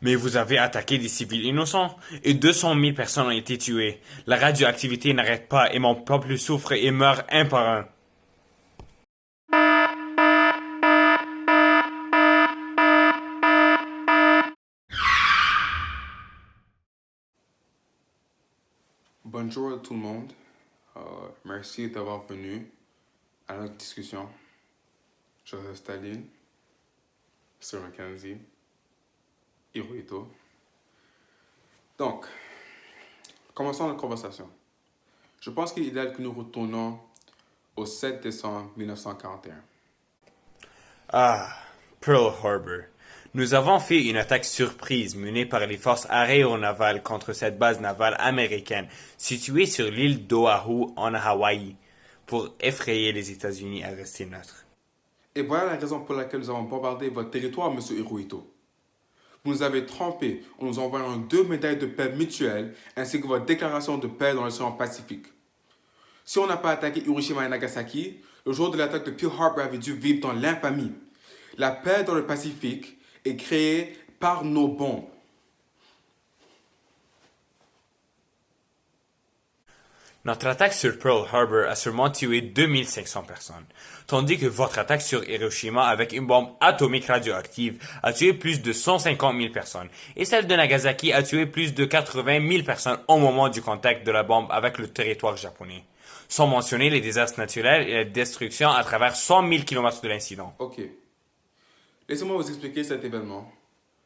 Mais vous avez attaqué des civils innocents et 200 000 personnes ont été tuées. La radioactivité n'arrête pas et mon peuple souffre et meurt un par un. Bonjour à tout le monde. Merci d'avoir venu à notre discussion. Joseph Staline, Sir Mackenzie, Hirohito. Donc, commençons la conversation. Je pense qu'il est idéal que nous retournons au 7 décembre 1941. Ah, Pearl Harbor. Nous avons fait une attaque surprise menée par les forces aéronavales contre cette base navale américaine située sur l'île d'Oahu en Hawaï pour effrayer les États-Unis à rester neutres. Et voilà la raison pour laquelle nous avons bombardé votre territoire, M. Hirohito. Vous nous avez trompés en nous envoyant 2 médailles de paix mutuelles ainsi que votre déclaration de paix dans l'océan Pacifique. Si on n'a pas attaqué Hiroshima et Nagasaki, le jour de l'attaque de Pearl Harbor avait dû vivre dans l'infamie. La paix dans le Pacifique est créée par nos bombes. Notre attaque sur Pearl Harbor a seulement tué 2500 personnes, tandis que votre attaque sur Hiroshima avec une bombe atomique radioactive a tué plus de 150 000 personnes, et celle de Nagasaki a tué plus de 80 000 personnes au moment du contact de la bombe avec le territoire japonais, sans mentionner les désastres naturels et la destruction à travers 100 000 km de l'incident. Ok. Laissez-moi vous expliquer cet événement.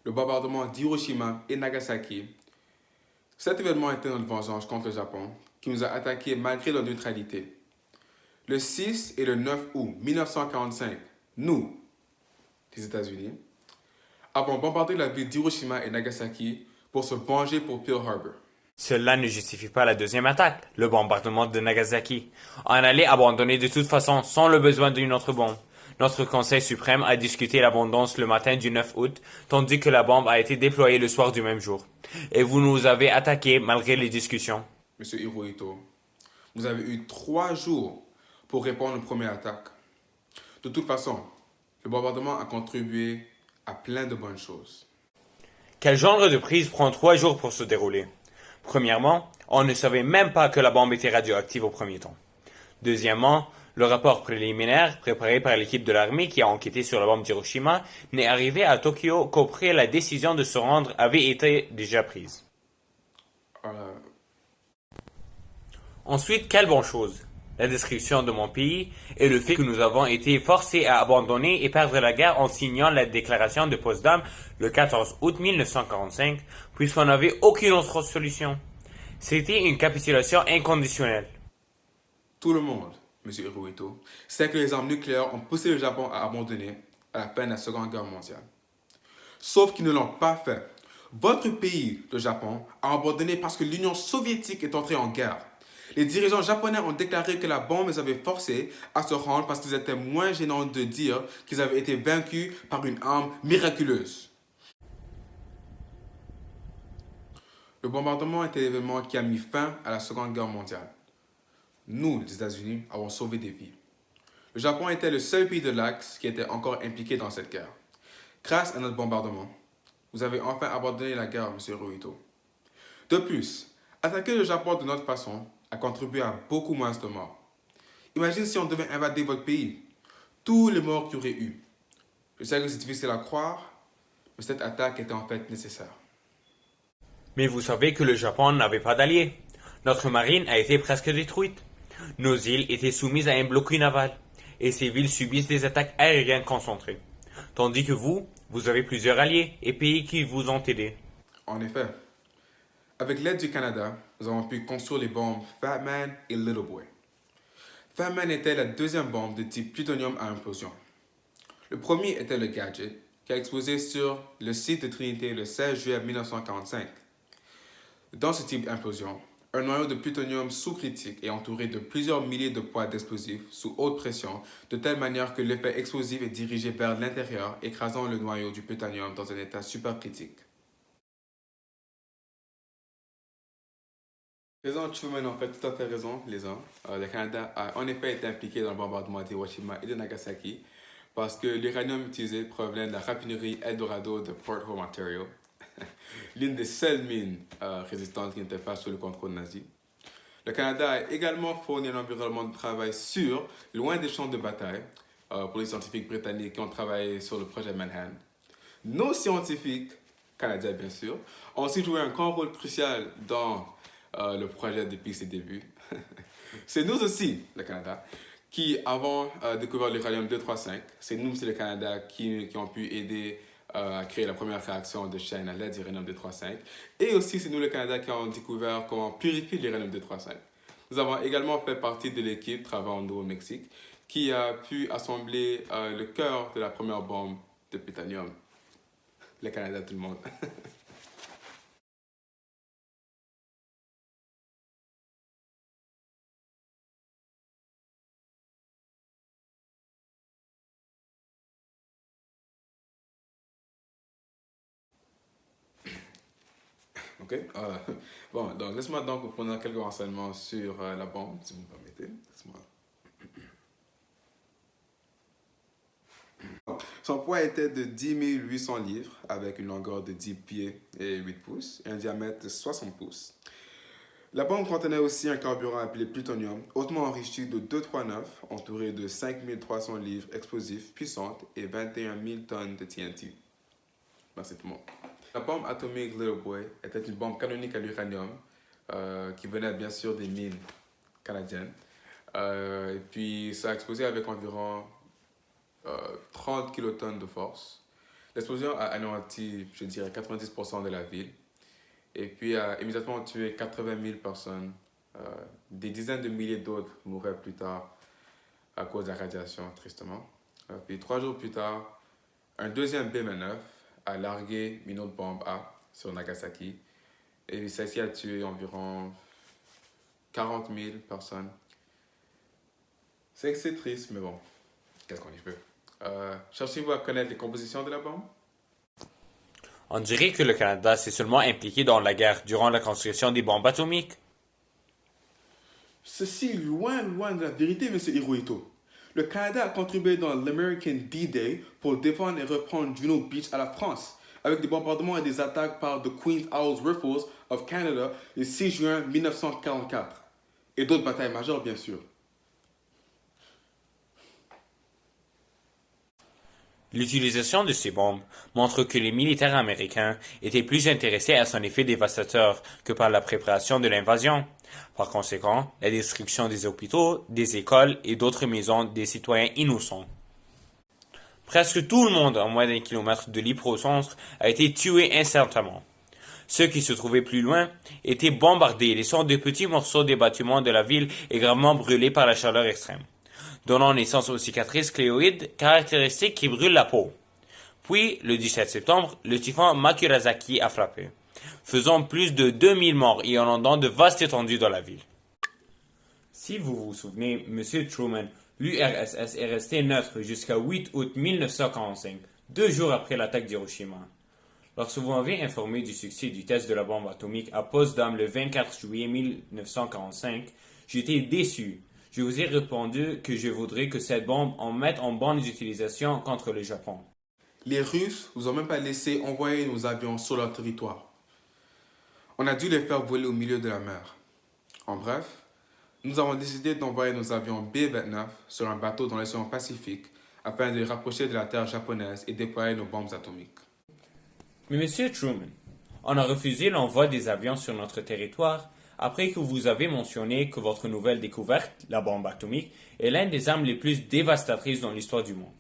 Le bombardement d'Hiroshima et Nagasaki. Cet événement était notre vengeance contre le Japon, qui nous a attaqués malgré leur neutralité. Le 6 et le 9 août 1945, nous, les États-Unis, avons bombardé la ville d'Hiroshima et Nagasaki pour se venger pour Pearl Harbor. Cela ne justifie pas la deuxième attaque, le bombardement de Nagasaki. On allait abandonner de toute façon sans le besoin d'une autre bombe. Notre Conseil suprême a discuté l'abondance le matin du 9 août, tandis que la bombe a été déployée le soir du même jour. Et vous nous avez attaqués malgré les discussions. Monsieur Hirohito, vous avez eu 3 jours pour répondre aux premières attaques. De toute façon, le bombardement a contribué à plein de bonnes choses. Quel genre de prise prend 3 jours pour se dérouler? Premièrement, on ne savait même pas que la bombe était radioactive au premier temps. Deuxièmement, le rapport préliminaire préparé par l'équipe de l'armée qui a enquêté sur la bombe d'Hiroshima n'est arrivé à Tokyo qu'après la décision de se rendre avait été déjà prise. Euh, Ensuite, quelle bonne chose! La description de mon pays et le fait que nous avons été forcés à abandonner et perdre la guerre en signant la déclaration de Potsdam le 14 août 1945, puisqu'on n'avait aucune autre solution. C'était une capitulation inconditionnelle. Tout le monde, Monsieur Hirohito, sait que les armes nucléaires ont poussé le Japon à abandonner à la fin de la Seconde Guerre mondiale. Sauf qu'ils ne l'ont pas fait. Votre pays, le Japon, a abandonné parce que l'Union soviétique est entrée en guerre. Les dirigeants japonais ont déclaré que la bombe les avait forcés à se rendre parce qu'ils étaient moins gênants de dire qu'ils avaient été vaincus par une arme miraculeuse. Le bombardement était l'événement qui a mis fin à la Seconde Guerre mondiale. Nous, les États-Unis, avons sauvé des vies. Le Japon était le seul pays de l'Axe qui était encore impliqué dans cette guerre. Grâce à notre bombardement, vous avez enfin abandonné la guerre, M. Hirohito. De plus, attaquer le Japon de notre façon a contribué à beaucoup moins de morts. Imagine si on devait invader votre pays. Tous les morts qu'il y aurait eu. Je sais que c'est difficile à croire, mais cette attaque était en fait nécessaire. Mais vous savez que le Japon n'avait pas d'alliés. Notre marine a été presque détruite. Nos îles étaient soumises à un blocus naval. Et ces villes subissent des attaques aériennes concentrées. Tandis que vous avez plusieurs alliés et pays qui vous ont aidé. En effet, avec l'aide du Canada, nous avons pu construire les bombes Fat Man et Little Boy. Fat Man était la deuxième bombe de type plutonium à implosion. Le premier était le Gadget, qui a explosé sur le site de Trinité le 16 juillet 1945. Dans ce type d'implosion, un noyau de plutonium sous-critique est entouré de plusieurs milliers de poids d'explosifs sous haute pression, de telle manière que l'effet explosif est dirigé vers l'intérieur, écrasant le noyau du plutonium dans un état supercritique. Président Truman a fait tout à fait raison, les hommes. Le Canada a en effet été impliqué dans le bombardement d'Hiroshima et de Nagasaki parce que l'uranium utilisé provient de la raffinerie Eldorado de Port Hope, Ontario. l'une des seules mines résistantes qui n'était pas sous le contrôle nazi. Le Canada a également fourni un environnement de travail sûr, loin des champs de bataille, pour les scientifiques britanniques qui ont travaillé sur le projet Manhattan. Nos scientifiques, canadiens bien sûr, ont aussi joué un grand rôle crucial dans le projet depuis ses débuts. C'est nous aussi, le Canada, qui avons découvert l'uranium-235. C'est nous, c'est le Canada, qui ont pu aider à créer la première réaction de chaîne à l'aide d'uranium-235. Et aussi, c'est nous, le Canada, qui avons découvert comment purifier l'uranium-235. Nous avons également fait partie de l'équipe travaillant au Nouveau-Mexique qui a pu assembler le cœur de la première bombe de plutonium. Le Canada, tout le monde. Ok. Bon, donc laisse-moi donc vous fournir quelques renseignements sur la bombe, si vous me permettez. Laisse-moi. Son poids était de 10 800 livres, avec une longueur de 10 pieds et 8 pouces, et un diamètre de 60 pouces. La bombe contenait aussi un carburant appelé plutonium, hautement enrichi de 239, entouré de 5300 livres explosifs puissantes et 21 000 tonnes de TNT. Merci tout le monde. La bombe atomique Little Boy était une bombe canonique à l'uranium qui venait bien sûr des mines canadiennes. Et puis ça a explosé avec environ 30 kilotonnes de force. L'explosion a anéanti, je dirais, 90% de la ville. Et puis a immédiatement tué 80 000 personnes. Des dizaines de milliers d'autres mouraient plus tard à cause de la radiation, tristement. Puis 3 jours plus tard, un deuxième B-29 a largué une autre bombe A sur Nagasaki. Et celle-ci a tué environ 40 000 personnes. C'est triste, mais bon, qu'est-ce qu'on y peut? Cherchez-vous à connaître les compositions de la bombe? On dirait que le Canada s'est seulement impliqué dans la guerre durant la construction des bombes atomiques. Ceci est loin de la vérité, M. Hirohito. Le Canada a contribué dans l'American D-Day pour défendre et reprendre Juno Beach à la France, avec des bombardements et des attaques par The Queen's Owls Rifles of Canada le 6 juin 1944. Et d'autres batailles majeures, bien sûr. L'utilisation de ces bombes montre que les militaires américains étaient plus intéressés à son effet dévastateur que par la préparation de l'invasion. Par conséquent, la destruction des hôpitaux, des écoles et d'autres maisons des citoyens innocents. Presque tout le monde à moins d'1 kilomètre de l'hypocentre a été tué instantanément. Ceux qui se trouvaient plus loin étaient bombardés, laissant de petits morceaux des bâtiments de la ville et gravement brûlés par la chaleur extrême, donnant naissance aux cicatrices cléoïdes caractéristiques qui brûlent la peau. Puis, le 17 septembre, le typhon Makurazaki a frappé, faisant plus de 2000 morts et inondant de vastes étendues dans la ville. Si vous vous souvenez, M. Truman, l'URSS est resté neutre jusqu'à 8 août 1945, 2 jours après l'attaque d'Hiroshima. Lorsque vous m'avez informé du succès du test de la bombe atomique à Potsdam le 24 juillet 1945, j'étais déçu. Je vous ai répondu que je voudrais que cette bombe en mette en bonne utilisation contre le Japon. Les Russes nous ont même pas laissé envoyer nos avions sur leur territoire. On a dû les faire voler au milieu de la mer. En bref, nous avons décidé d'envoyer nos avions B-29 sur un bateau dans l'océan Pacifique afin de les rapprocher de la terre japonaise et déployer nos bombes atomiques. Mais Monsieur Truman, on a refusé l'envoi des avions sur notre territoire après que vous avez mentionné que votre nouvelle découverte, la bombe atomique, est l'une des armes les plus dévastatrices dans l'histoire du monde.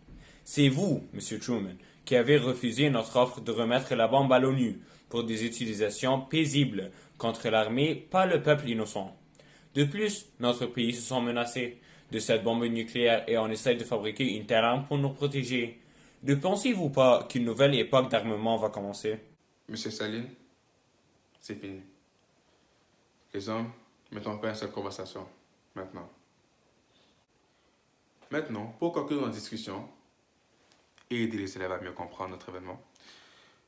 C'est vous, Monsieur Truman, qui avez refusé notre offre de remettre la bombe à l'ONU pour des utilisations paisibles contre l'armée, pas le peuple innocent. De plus, notre pays se sent menacé de cette bombe nucléaire et on essaie de fabriquer une telle arme pour nous protéger. Ne pensez-vous pas qu'une nouvelle époque d'armement va commencer? Monsieur Saline, c'est fini. Les hommes, mettons fin à cette conversation. Maintenant. Maintenant, pour conclure notre discussion et aider les élèves à mieux comprendre notre événement,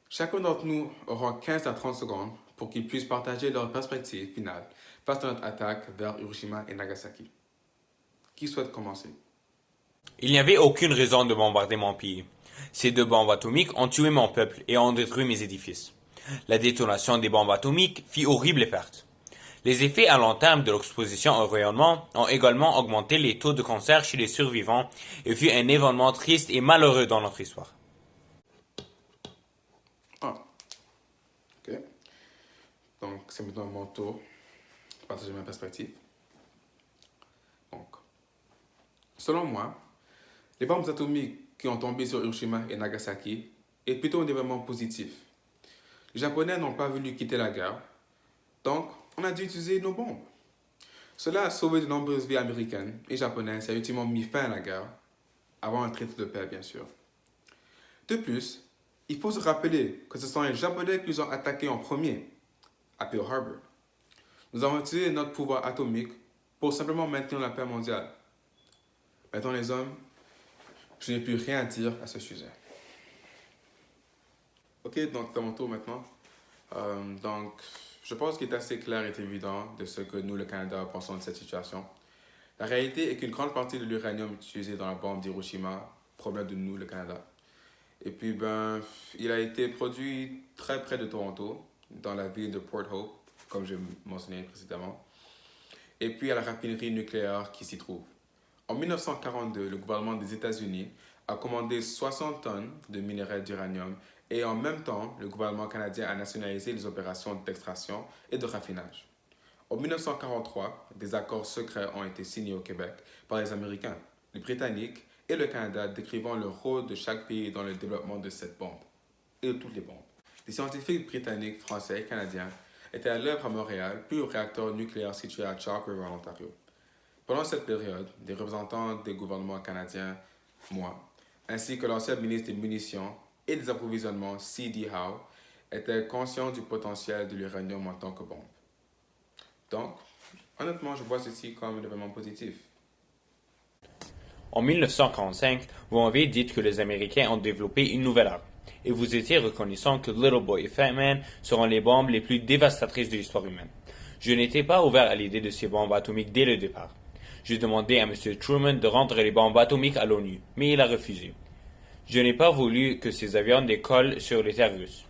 chacun d'entre nous aura 15 à 30 secondes pour qu'ils puissent partager leur perspective finale face à notre attaque vers Hiroshima et Nagasaki. Qui souhaite commencer? Il n'y avait aucune raison de bombarder mon pays. Ces 2 bombes atomiques ont tué mon peuple et ont détruit mes édifices. La détonation des bombes atomiques fit horribles pertes. Les effets à long terme de l'exposition au rayonnement ont également augmenté les taux de cancer chez les survivants et fut un événement triste et malheureux dans notre histoire. Ah, ok. Donc, c'est maintenant mon tour de partager ma perspective. Donc, selon moi, les bombes atomiques qui ont tombé sur Hiroshima et Nagasaki est plutôt un événement positif. Les Japonais n'ont pas voulu quitter la guerre, donc on a dû utiliser nos bombes. Cela a sauvé de nombreuses vies américaines et japonaises et a ultimement mis fin à la guerre, avant un traité de paix bien sûr. De plus, il faut se rappeler que ce sont les Japonais qui nous ont attaqués en premier, à Pearl Harbor. Nous avons utilisé notre pouvoir atomique pour simplement maintenir la paix mondiale. Maintenant les hommes, je n'ai plus rien à dire à ce sujet. Ok, donc c'est à mon tour maintenant. Je pense qu'il est assez clair et évident de ce que nous, le Canada, pensons de cette situation. La réalité est qu'une grande partie de l'uranium utilisé dans la bombe d'Hiroshima provient de nous, le Canada. Et puis, il a été produit très près de Toronto, dans la ville de Port Hope, comme j'ai mentionné précédemment, et puis à la raffinerie nucléaire qui s'y trouve. En 1942, le gouvernement des États-Unis a commandé 60 tonnes de minerais d'uranium et en même temps, le gouvernement canadien a nationalisé les opérations d'extraction et de raffinage. En 1943, des accords secrets ont été signés au Québec par les Américains, les Britanniques et le Canada décrivant le rôle de chaque pays dans le développement de cette bombe et de toutes les bombes. Les scientifiques britanniques, français et canadiens étaient à l'œuvre à Montréal puis au réacteur nucléaire situé à Chalk River en Ontario. Pendant cette période, des représentants des gouvernements canadiens, moi, ainsi que l'ancien ministre des Munitions et des Approvisionnements, C.D. Howe, étaient conscients du potentiel de l'uranium en tant que bombe. Donc, honnêtement, je vois ceci comme un événement positif. En 1945, vous m'avez dit que les Américains ont développé une nouvelle arme, et vous étiez reconnaissant que Little Boy et Fat Man seront les bombes les plus dévastatrices de l'histoire humaine. Je n'étais pas ouvert à l'idée de ces bombes atomiques dès le départ. J'ai demandé à M. Truman de rendre les bombes atomiques à l'ONU, mais il a refusé. Je n'ai pas voulu que ces avions décollent sur les terres russes.